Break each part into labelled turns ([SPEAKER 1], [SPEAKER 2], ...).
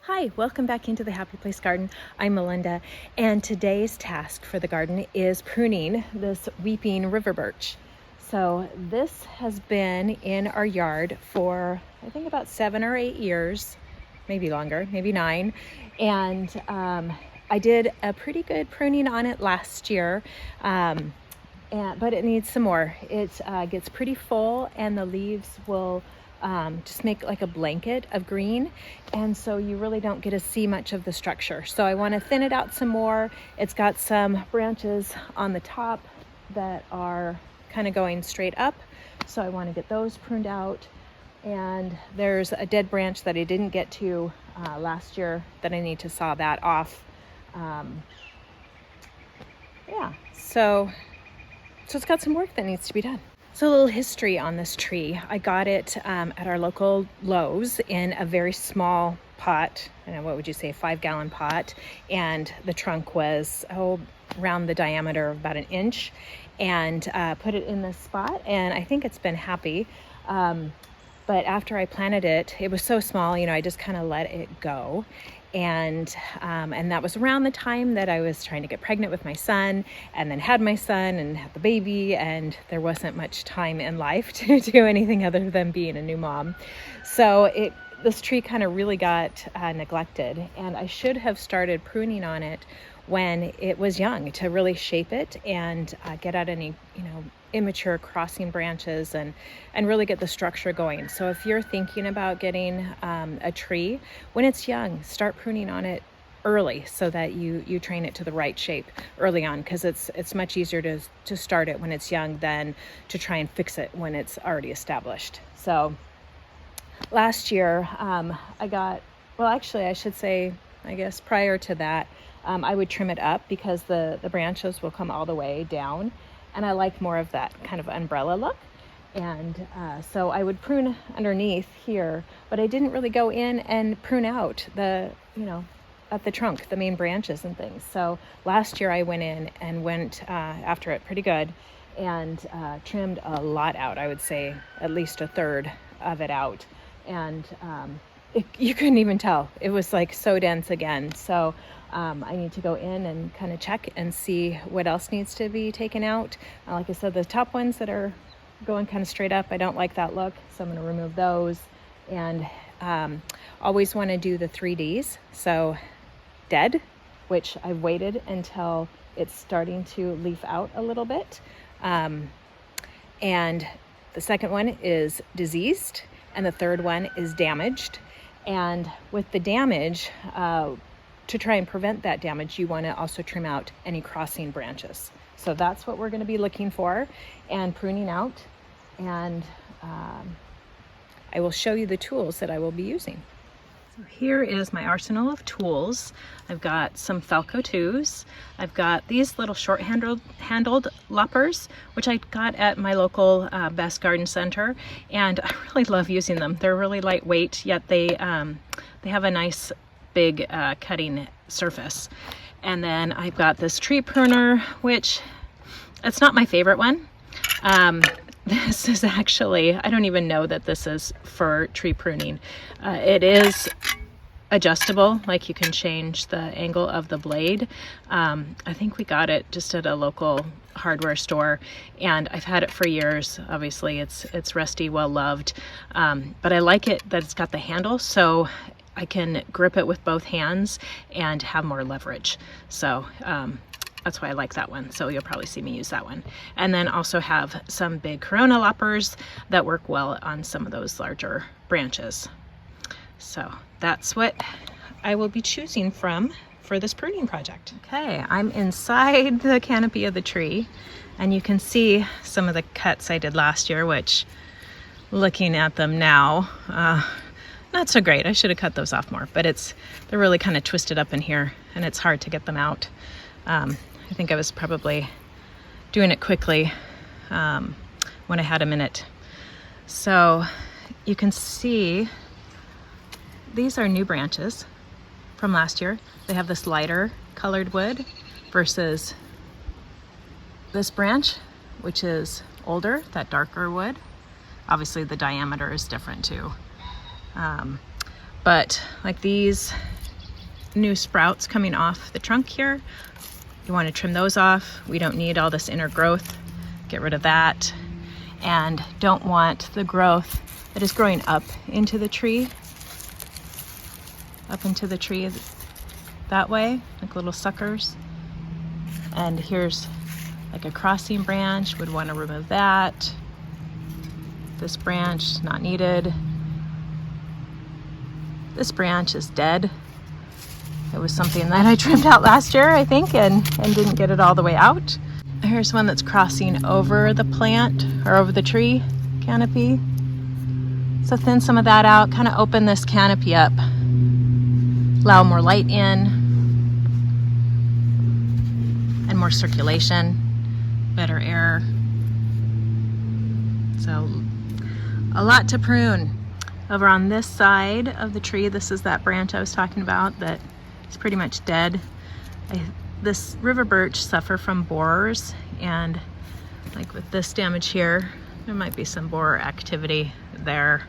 [SPEAKER 1] Hi, welcome back into the Happy Place Garden. I'm Melinda, and today's task for the garden is pruning this weeping river birch. So this has been in our yard for I think about 7 or 8 years, maybe longer, maybe 9. And I did a pretty good pruning on it last year, but it needs some more. It gets pretty full and the leaves will just make like a blanket of green, and so you really don't get to see much of the structure. So I want to thin it out some more. It's got some branches on the top that are kind of going straight up, so I want to get those pruned out. And there's a dead branch that I didn't get to last year that I need to saw that off. So it's got some work that needs to be done. So a little history on this tree. I got it at our local Lowe's in a very small pot. I don't know, what would you say, a 5-gallon pot. And the trunk was around the diameter of about 1 inch, and put it in this spot. And I think it's been happy. But after I planted it, it was so small, I just kind of let it go. And that was around the time that I was trying to get pregnant with my son, and then had my son and had the baby, and there wasn't much time in life to do anything other than being a new mom. So this tree kind of really got neglected, and I should have started pruning on it when it was young to really shape it and get out any immature crossing branches and really get the structure going. So if you're thinking about getting a tree when it's young, start pruning on it early so that you train it to the right shape early on, because it's much easier to start it when it's young than to try and fix it when it's already established. So last year I should say, I guess prior to that, I would trim it up because the branches will come all the way down, and I like more of that kind of umbrella look. And so I would prune underneath here, but I didn't really go in and prune out at the trunk, the main branches and things. So last year I went in and went after it pretty good and trimmed a lot out. I would say at least 1/3 of it out. And you couldn't even tell. It was like so dense again. So I need to go in and kind of check and see what else needs to be taken out. Like I said, the top ones that are going kind of straight up, I don't like that look, so I'm going to remove those. And always want to do the 3Ds. So dead, which I've waited until it's starting to leaf out a little bit. And the second one is diseased, and the third one is damaged. And with the damage, to try and prevent that damage, you want to also trim out any crossing branches. So that's what we're going to be looking for and pruning out. And I will show you the tools that I will be using. So here is my arsenal of tools. I've got some Falco 2s. I've got these little short-handled loppers, which I got at my local Best Garden Center, and I really love using them. They're really lightweight, yet they have a nice big cutting surface. And then I've got this tree pruner, which it's not my favorite one. This is actually, I don't even know that this is for tree pruning. It is adjustable, like you can change the angle of the blade. I think we got it just at a local hardware store, and I've had it for years. Obviously it's rusty, well loved, but I like it that it's got the handle, so I can grip it with both hands and have more leverage. So that's why I like that one. So you'll probably see me use that one. And then also have some big Corona loppers that work well on some of those larger branches. So that's what I will be choosing from for this pruning project. Okay, I'm inside the canopy of the tree, and you can see some of the cuts I did last year, which, looking at them now, not so great. I should have cut those off more, but they're really kind of twisted up in here, and it's hard to get them out. I think I was probably doing it quickly when I had a minute. So you can see these are new branches from last year. They have this lighter colored wood versus this branch, which is older, that darker wood. Obviously the diameter is different too. But like these new sprouts coming off the trunk here. You want to trim those off. We don't need all this inner growth. Get rid of that. And don't want the growth that is growing up into the tree that way, like little suckers. And here's like a crossing branch, would want to remove that. This branch, not needed. This branch is dead. It was something that I trimmed out last year, I think, and didn't get it all the way out. Here's one that's crossing over the plant, or over the tree canopy. So thin some of that out, kind of open this canopy up. Allow more light in, and more circulation, better air. So a lot to prune. Over on this side of the tree, this is that branch I was talking about that is pretty much dead. This river birch suffer from borers, and like with this damage here, there might be some borer activity there.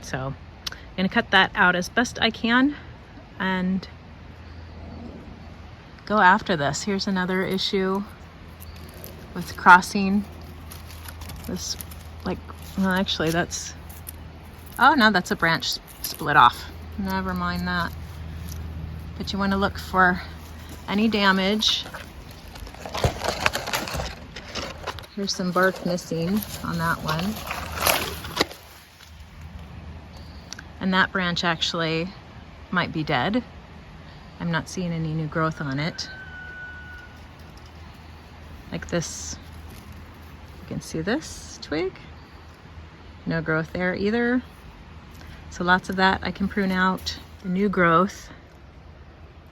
[SPEAKER 1] So I'm gonna cut that out as best I can and go after this. Here's another issue with crossing this, like, well, actually that's, oh no, that's a branch split off. Never mind that. But you want to look for any damage. Here's some bark missing on that one. And that branch actually might be dead. I'm not seeing any new growth on it. Like this, you can see this twig. No growth there either. So lots of that I can prune out. The new growth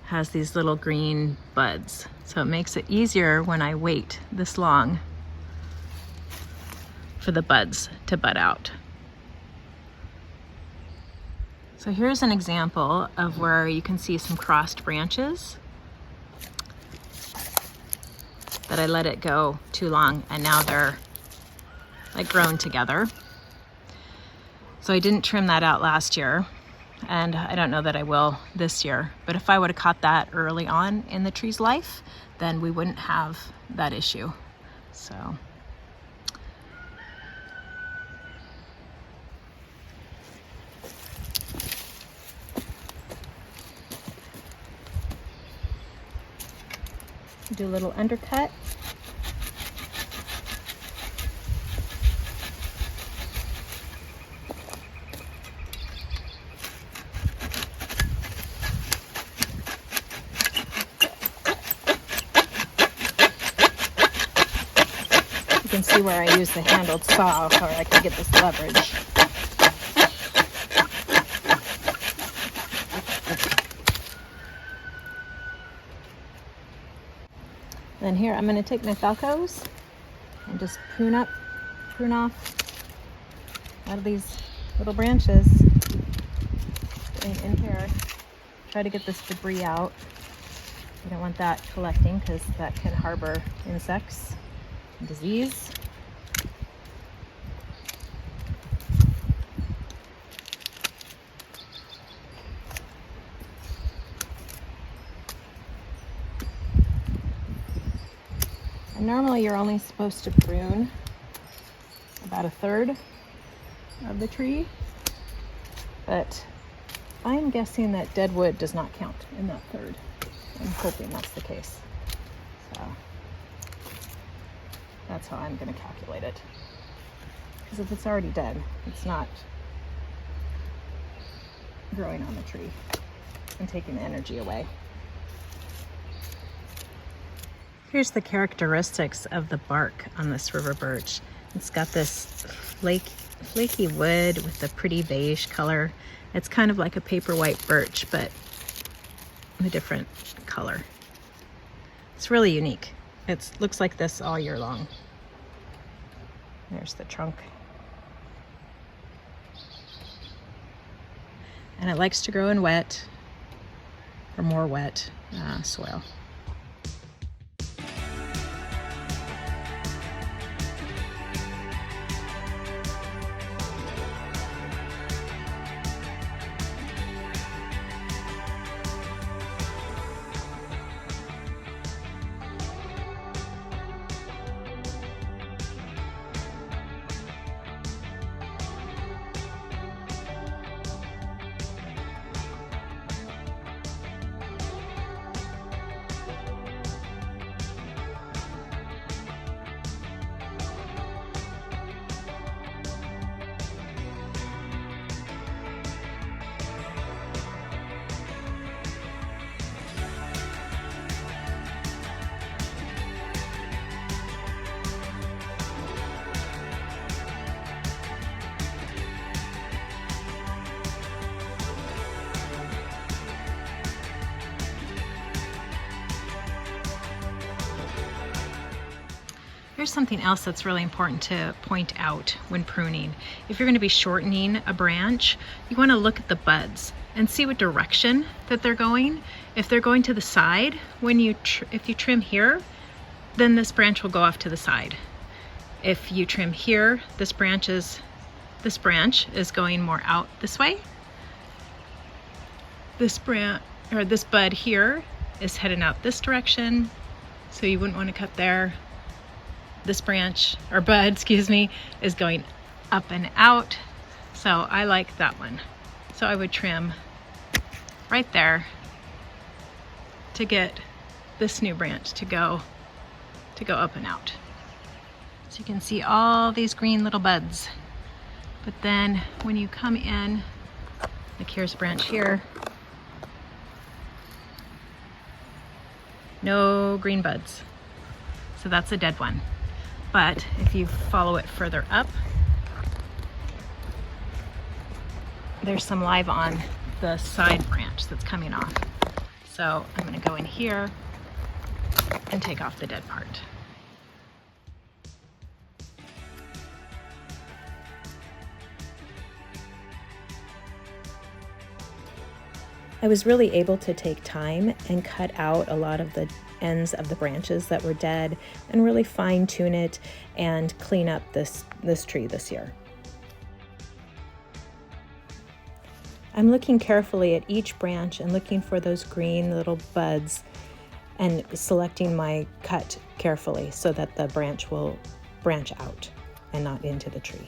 [SPEAKER 1] has these little green buds. So it makes it easier when I wait this long for the buds to bud out. So here's an example of where you can see some crossed branches that I let it go too long, and now they're like grown together. So I didn't trim that out last year, and I don't know that I will this year. But if I would have caught that early on in the tree's life, then we wouldn't have that issue. So do a little undercut. You can see where I use the handled saw so I can get this leverage. Then here I'm going to take my falcos and just prune off a lot of these little branches in here. Try to get this debris out. You don't want that collecting because that can harbor insects and disease. And normally you're only supposed to prune about a third of the tree, but I'm guessing that dead wood does not count in that third. I'm hoping that's the case. So that's how I'm going to calculate it. Because if it's already dead, it's not growing on the tree and taking the energy away. Here's the characteristics of the bark on this river birch. It's got this flaky wood with a pretty beige color. It's kind of like a paper white birch, but a different color. It's really unique. It looks like this all year long. There's the trunk. And it likes to grow in wet or more wet soil. Here's something else that's really important to point out when pruning. If you're going to be shortening a branch, you want to look at the buds and see what direction that they're going. If they're going to the side, if you trim here, then this branch will go off to the side. If you trim here, this branch is going more out this way. This bud here is heading out this direction, so you wouldn't want to cut there. This bud, is going up and out, so I like that one. So I would trim right there to get this new branch to go up and out. So you can see all these green little buds. But then when you come in, like here's a branch here, no green buds. So that's a dead one. But if you follow it further up, there's some live on the side branch that's coming off. So I'm going to go in here and take off the dead part. I was really able to take time and cut out a lot of the ends of the branches that were dead and really fine tune it and clean up this tree this year. I'm looking carefully at each branch and looking for those green little buds and selecting my cut carefully so that the branch will branch out and not into the tree.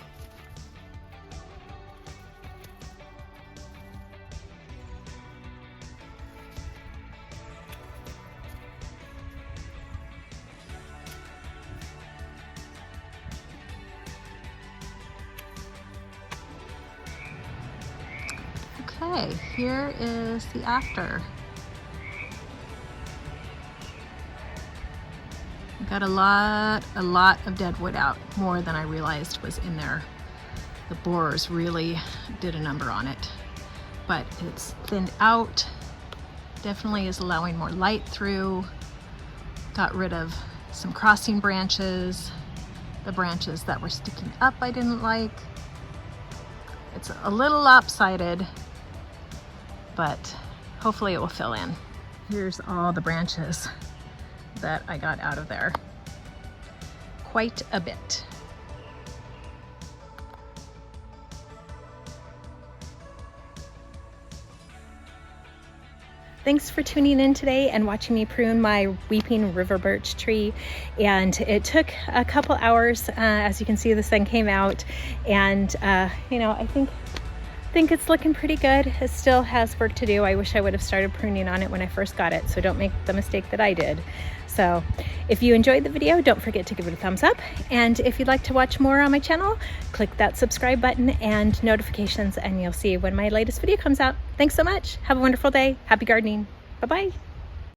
[SPEAKER 1] Okay, here is the after. Got a lot of dead wood out, more than I realized was in there. The borers really did a number on it, but it's thinned out, definitely is allowing more light through. Got rid of some crossing branches, the branches that were sticking up I didn't like. It's a little lopsided, but hopefully it will fill in. Here's all the branches that I got out of there. Quite a bit. Thanks for tuning in today and watching me prune my weeping river birch tree. And it took a couple hours. As you can see, the sun came out, and I think it's looking pretty good. It still has work to do. I wish I would have started pruning on it when I first got it, so don't make the mistake that I did. So if you enjoyed the video, don't forget to give it a thumbs up. And if you'd like to watch more on my channel, click that subscribe button and notifications, and you'll see when my latest video comes out. Thanks so much. Have a wonderful day. Happy gardening. Bye-bye.